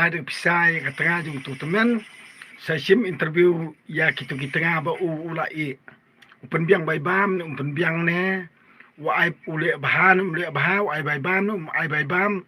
ada pisai katengah jung tu temen saya sim interview ya kita ba ulai upen biang bai bam upen biang ne wa ai ule bahan ule bah wa ai bai bam ai bai bam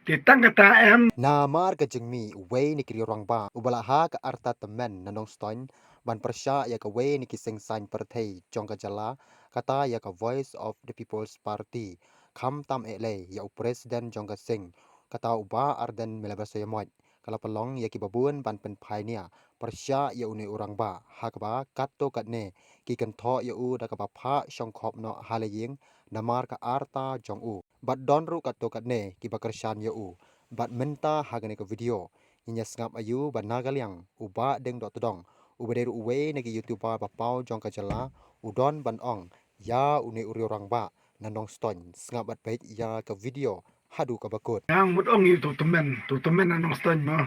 ti tang kata em na mar ka jengmi we ni kri rang ba ubala ha ka arta temen nanong stoin ban persya ya ka we ni kiseng sign perthei jong ka jala kata ya ka voice of the people's party kham tam ele ya president jong ka sing kata uba arden melabas ya moy kala pelong ya ki babun ban pen phai nia persya ya uni urang ba ha ka ba kat to kat ne ki kan tho ya u da ka ba pha shong khop no halaying namar ka arta jong u bat don ru kat to kat ne ki ba kershan ya u bat menta hagane ke video inya sngap ayu ban nagaliang uba deng dot todong ubeder uwe negi youtuber ba pau jong ka jala udon ban ong ya une uri orang ba nanong ston sngap bat baik ya ke video hadu ka bakut yang mut ong tu temen anong ston mo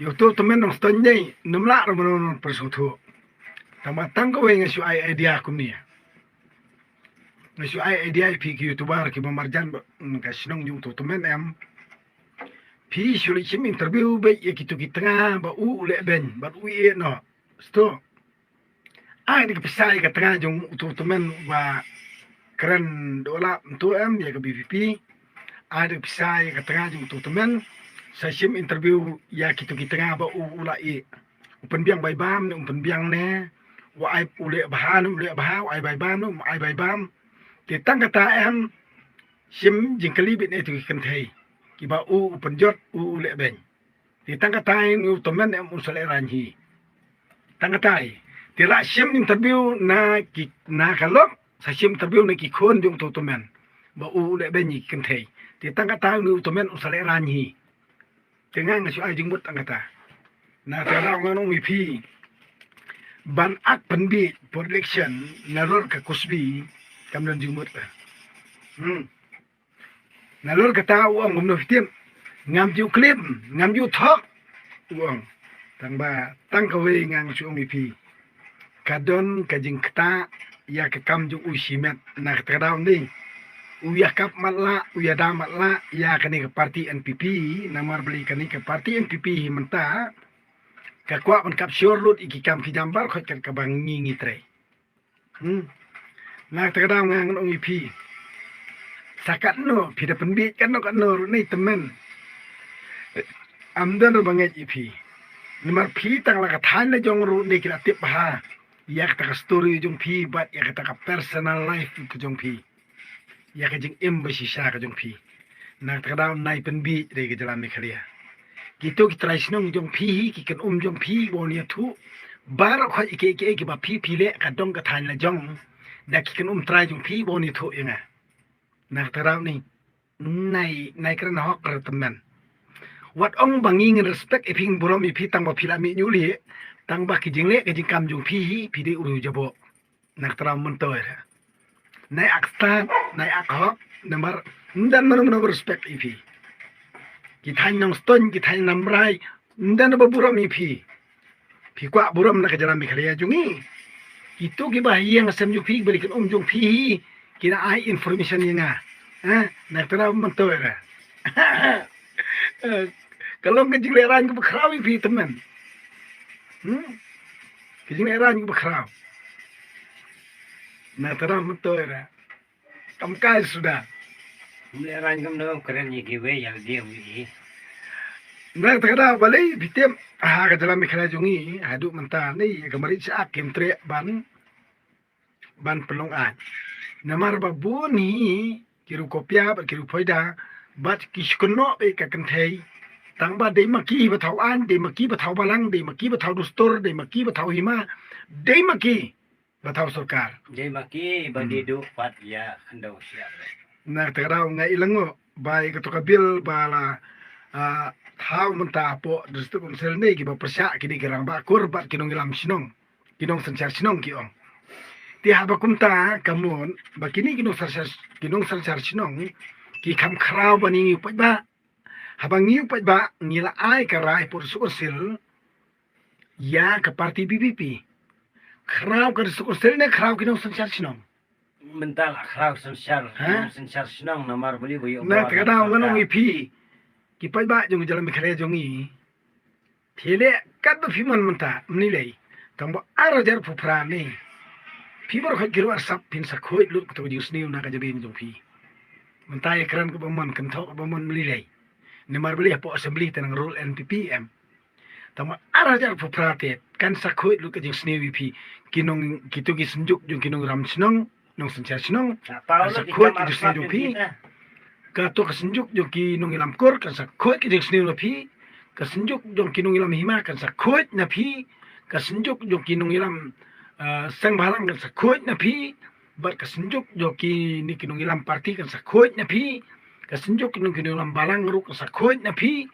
yo tu temen anong ston nei numla ro non persutu tama tang ko we ngasu ai idea kum ni ngasu ai idea pi ki youtuber ki mamarjan ka sinong jung tu temen em pi shuli chim interview be ye kitu kitanga ba u le ben ba u e no sto ai ni pisai ka tanga jung tu temen ba keren dola tu em ye ka BVP ada pisai ka tanga jung tu temen sa sim interview ya kitu kitanga ba u ulai upen biang bai bam upen biang ne wa ai ule bahan ule bah ai bai bam ai bai bam ti tang kata em sim jingkali bit ne tu kan thei ki ba u upen jot u ule ben ti tang kata u temen em usale ranhi tang kata ti la sim interview na ki na kalok sa sim interview na ki khon jung tu temen ba u ule ben ni kan thei ti tang kata u temen usale ranhi tengang ngasu ai jingmut tang kata na ta nganong mi pi ban ak penbi for election nalor ka kusbi kamdan jumut nalor kata uang gumno fitim ngam ju klip ngam ju thok uang tang ba tang ka we ngang su mi pi kadon kajing kata ya ka kam ju usimet na kata daw ni uya kap matla uya da matla ya kani ka parti NPP namar beli kani ka parti NPP menta ka kwa on kap sure lut iki kam ki jambar khot kan ka bang ngi tre na ta da ngang on IP sakat no pida penbit kan no kan no ni temen amdan banget IP nomor pi tang la ka than na jong ru ni kila tip ha ya ka story jong pi bat ya ka personal life ku jong pi ya ka jing embassy sha ka jong pi na ta da nai penbit re ke jalan ni khalia gitu kita raisnong jong pi ki kan jong pi bonia tu bar kho iki ba pi le ka dong ka than la jong da ki kan trai jong pi boni tu inga na tarau ni nai kan hok ra temen wat ong bangi ngi respect iping borom ipi tang ba pila mi nyuli tang ba ki jing le ke jing kam jong pi de uru jabo na tarau mun to nai aksta nai akhok namar ndan no respect ipi kita nong ston kita namrai ndan ba buram pi kwa buram na kajaran mi khalia jungi itu ki ba yang asam ju pi balikan jong pi kina ai information yang na tara mentora kalau kejileran ke bakrawi pi teman kejileran ke bakraw na tara mentora kam kai sudah Melarang kamu keren ye giwe yang dia wi. na tara balai bitem ka dalam mikra jungi hadu menta ni kamari sa akim tre ban pelongan namar babu ni kiru kopia kiru poida bat kishkono be ka kanthei tang ba dei maki ba thau an dei maki ba thau balang dei maki ba thau dustor dei maki ba thau hima dei maki ba thau sarkar Jadi maki bandidu pat ya handau siap. na tara nga ilango bai ka to kabil bala thau menta po dustu konsel nei ki ba persya ki di gerang ba kurbat kinong ilam sinong kinong sancar sinong ki ong ti haba kumta kamun bakini kinong sancar sinong ki kam kraw bani upat ba habang ngi upat ba ngila ai ka rai por susil ya ka parti BBP kraw ka susil ne kraw kinong sancar sinong Mental akhrau sensar senang namar beli boyo. na kada wanong ipi Kipai ba jong jalan mikre jongi. Tile kat ba fiman menta menilai. Tangbo arajar pupra ni. Pibar khat giru asap pin sakhoi lut to yusni na ka jabe jong pi. Menta ekran ko baman kan thok baman menilai. Nemar beli po assembly tenang rule NPPM. Tama arajar pupra te kan sakhoi lut ka yusni wi kinong kitu ki senjuk jong kinong ram sinong nong sencha sinong. Paulo Sa di kuat kamar itu sap sejuk yung pi. kita. Ka to kasenjuk jong ki nong ilam kor kan sa khoi ki jong sni pi. Kasenjuk jong kinong ilam hima kan sa khoi na pi. Kasenjuk jong kinong ilam sang balang kan sa khoi na pi. Bar kasenjuk jong ki ni kinong ilam parti kan sa khoi na pi. Kasenjuk kinong ilam balang ru kan sa khoi na pi.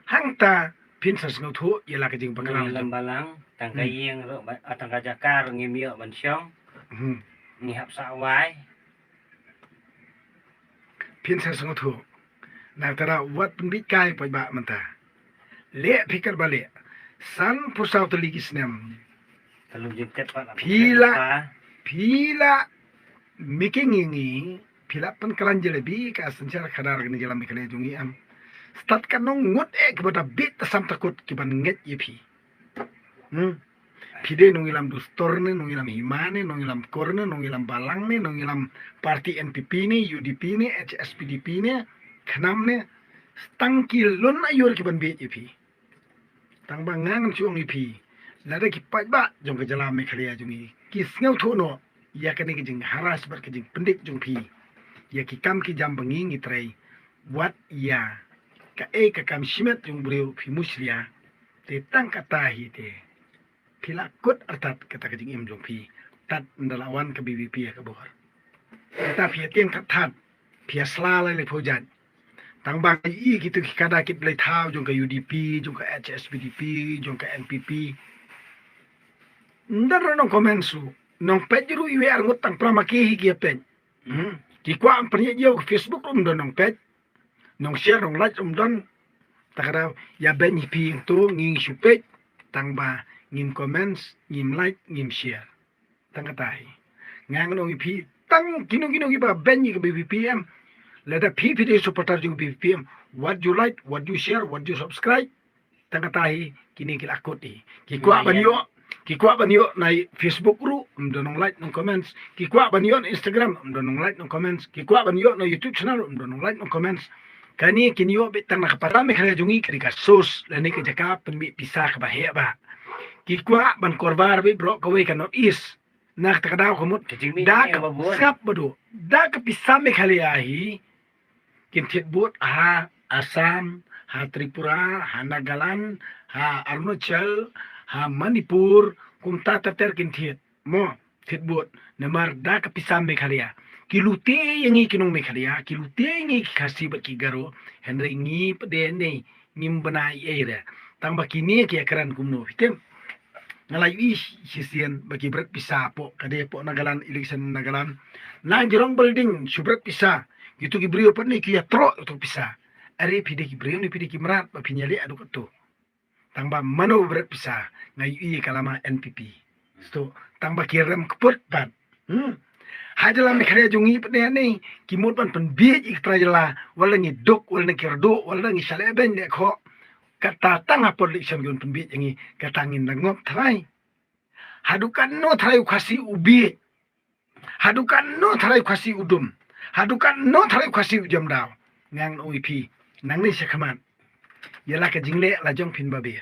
Hangta pin sa sngau thu yela ka jing Nung pagalang. ilang balang, tangkayeng ro at tangkajakar ngimio bansyong, ngihap sa away. Pin sa sngau thu. Na tara wat pun bit kai pa ba manta. Le pikir balik. San pusau teligis nem. Kalau jengket pak. Pila. Pila making ini pila pen keran jelebi ka sencara kadar gini jalan mikale jungi am. Start kanong ngut kepada bit sam takut kiban nget yepi. Pide nung ilam dustorne, nung ilam himane, nung ilam korne, nung ilam balangne, nung ilam parti NPP ne, UDP ne, HSPDP ne, khnam ne, stangkil lon ayur kiban bit yepi. Tang bangang chuang yepi. Lada ki pai ba jong ke jalan mikale jungi. Kis ngau thono ya kene ke jing haras bar ke jing pendik jong pi. Ya ki kam ki jam bengi ngitrai. Wat ya ka kam shimet jong brio pi muslia. Te tang kata hi te. Pila kut artat kata ke jing im jong pi. Tat ndalawan ke BBP ya ke bor. Kata pi tiang tat pi asla le pojan. Tang bang i gitu ki kada kit blai thau jong ke UDP, jong ke HSPDP, jong ke NPP. Ndar nong komen su. Nong pejru iwe arngut tang pramaki hi ki pen. Ki kwa ampanya jauh Facebook don nong pej. Nong share nong like don. Takara ya ben pi tu nging supej tang ba ngim comments, ngim like, ngim share. Tang katai. Ngang nong pi tang kinong iba ben ni ke BBPM. Lada pi de supporter jung BBPM. What you like, what you share, what you subscribe. Tang katai kini kilakot ni. Ki kwa banyo. Kikwa banyo na Facebook ru, nong like, nong comments. Kikwa banyo na Instagram, nong like, nong comments. Kikwa banyo na YouTube channel, nong like, nong comments. Kani kinyo bitang nakaparami kaya jungi kaya sos lani ka jaka penmi pisah ka bahaya ba. Kikwa ban korbar bi bro kawe ka not is. Nak takadaw kumot da ka sap bado. Da ka pisah me kaya ahi. Kintit but ha Assam, ha Tripura, ha Nagaland, ha Arunachal, ha Manipur kum tata terkin thiet mo thiet bot namar da ka pisam be khalia kilute yangi kinong me khalia kilute yangi khasi ba ki garo henry ngi pde ne ngim banai era tang ba kini ki akran kumno fitem ngalai wi sisian bagi berat pisa po kade po Nagaland election Nagaland na jirong building subrat pisa gitu ki brio pat ni ki atro to pisa are pide ki brio ni pide ki merat ba pinyali adu to tangba mano berat pisah ngai i kalama NPP. So tangba kiram keput pan. Hajalam khare jungi pne ni kimut pan pen bi ikrajala wala ni dok wala ni kirdo wala ni saleben ne kho kata tanga polisi gun pen bi ngi katangin ngop thrai. Hadukan no thrai khasi ubi. Hadukan no thrai khasi udum. Hadukan no thrai khasi ujam daw. Ngang OIP nang ni sekhaman. Yalah ke jingle la jong pin babi.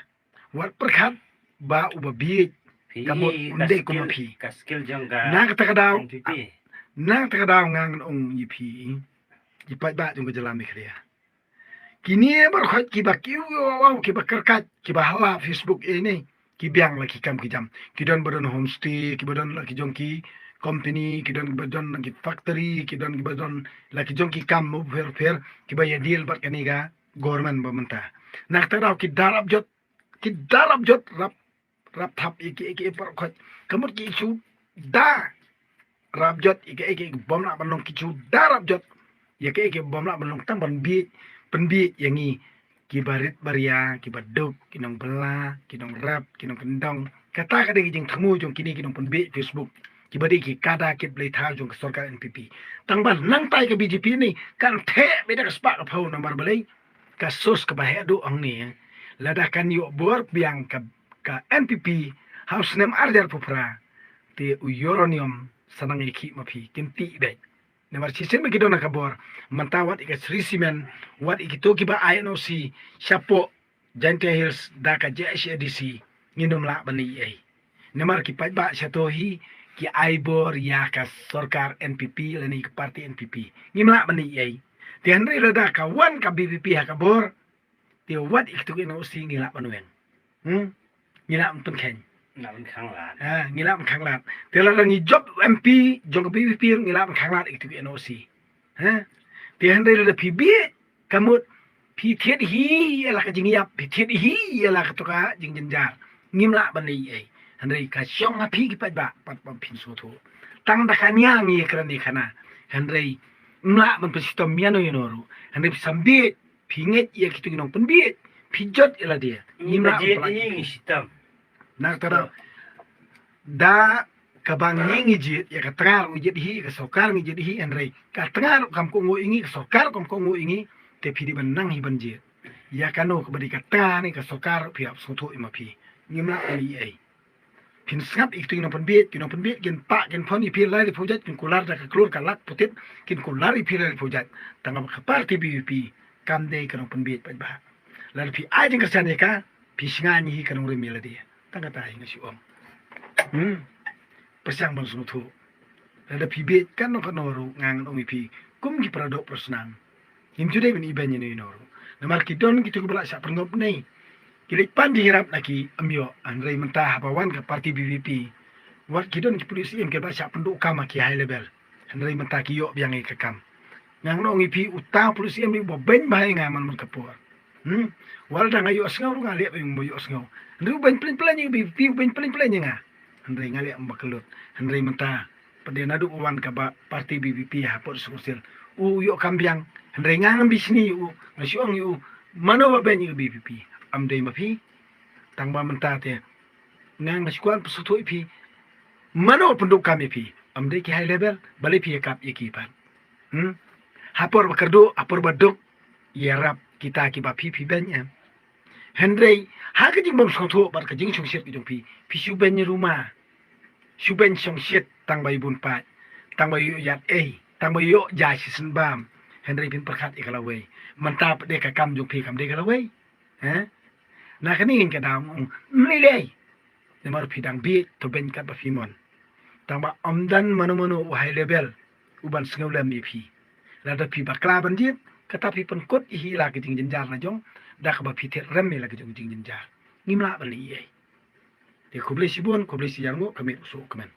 Wat perkhat ba ubabi kamot unde kumapi. Kaskil jong ga. Nak takadaw. Nak takadaw ngang ong yipi. Jipat ba jong jalan mikriya. Kini bar khat ki ba kiu wow ki ba kerkat ki ba hala Facebook ini ki biang la ki kam ki jam. Ki don badon homestay ki badon la ki jong ki company ki don badon ki factory ki don ki badon la ki jong ki kam mo fer ki ba ya deal bat kaniga government ba mentah. Nak taraw ki darab jot rap thap iki par khat kamut ki chu da rap jot iki bom na banong ki chu darab jot ya ki bom na banong tang ban bi penbi yangi ki barit baria ki baduk kinong bela kinong rap kinong kendong kata kada ki jing thamu jong kini kinong penbi Facebook ki badi ki kada kit blai tha jong sarkar NPP tang ban nang tai ke BJP ni kan the beda ka spa ka phau number balai kasus kebahedu ang ni ladakan yuk bor biang ka NPP House nem arjar pupra te uranium sanang iki mapi kinti dai nemar cisen begitu nak kabor mantawat ika serisimen wat ikito kiba INOC Shapo Jante Hills daka JSADC nginum la bani ai nemar kipat ba syatohi ki aibor ya ka sorkar NPP lani ke parti NPP ngimla bani ai ti handri lada kawan ka BPP ha kabor ti wat ikito INOC ngila banwen ngila untun ken Nak khang la. ngila khang lat ti la ngi job MP jong BPP ngila khang lat ikito INOC ti handri lada PB kamut pi thiet hi ala ka jingiap pi thiet hi ala ka toka jing jenjar ngimla bani ai handai ka syong api ki ba pat pin so tho tang da kanya ngi kran di kana handai mla man pesito miano yinoru handai sambi pinget ya kitu ginong penbi pijot ila dia Ngimla ngi sistem. nak tara da kabang ngi jit ya ka trangar ngi jit hi ka sokar ngi jit hi handai ka trangar kam ko ngo ingi ka sokar kam ko ngo ingi te pidi benang hi banjit ya kanu ka badi ka trangar ni ka sokar piap so tho imapi ngimla ali ai pin snap iktu ino penbiet kin pak kin poni pil lai project kin kular da klur kalak putit kin kular pil lai project tangam ka parti BPP kam dei kan penbiet pa ba lan pi ai jing kerja ni ka pi singa ni kan uri mila dia tanga ta hinga si om persang bang sunu thu la pi bet kan no kan ru ngang om pi kum ki produk persnang him tu dei ben iban ni no namar kidon kitu bala sa pernop nei kilik pan dihirap lagi amyo andrei mentah bawan ke parti BPP wat kidon ki polisi em ke baca penduk kama ki high level andrei mentah ki yo biang ke kam ngang no ngipi utang polisi em ni bo ben bahai ngaman man kapur wal da ngayo asngau ngali em boyo asngau andrei ben plan ni BPP ben plan nga andrei ngali am bakelut andrei mentah pada nadu wan ka parti BPP ha por sosial yo kambiang andrei ngang bisni ngasiong yu mano ba ben BPP amdei mapi tangba mentate ngang nasikuan pesutu ipi mano penduk kami pi amdei ki high level balik pi kap ikipan hapor bakardo apor baduk yarap kita ki ba pi benya hendrei ha ka jing bom sotu bar ka jing chung set bidung pi suben rumah suben chung set tangba ibun pat tangba yu yat tangba yu jasi senbam hendrei pin perkat ikalawai mentap de ka kam jung pi kam de kalawai nak ni ke dam nilai nemar pidang bi to ben ka ba fimon tangba amdan mano high level uban sngaulam pi lada pi bakla banjit katapi pen kot hi la ke jing jenjar na jong da ka ba pi ter rem la ke jing jenjar ngimla bali ai te kubli sibon kubli siyango kami usu kemen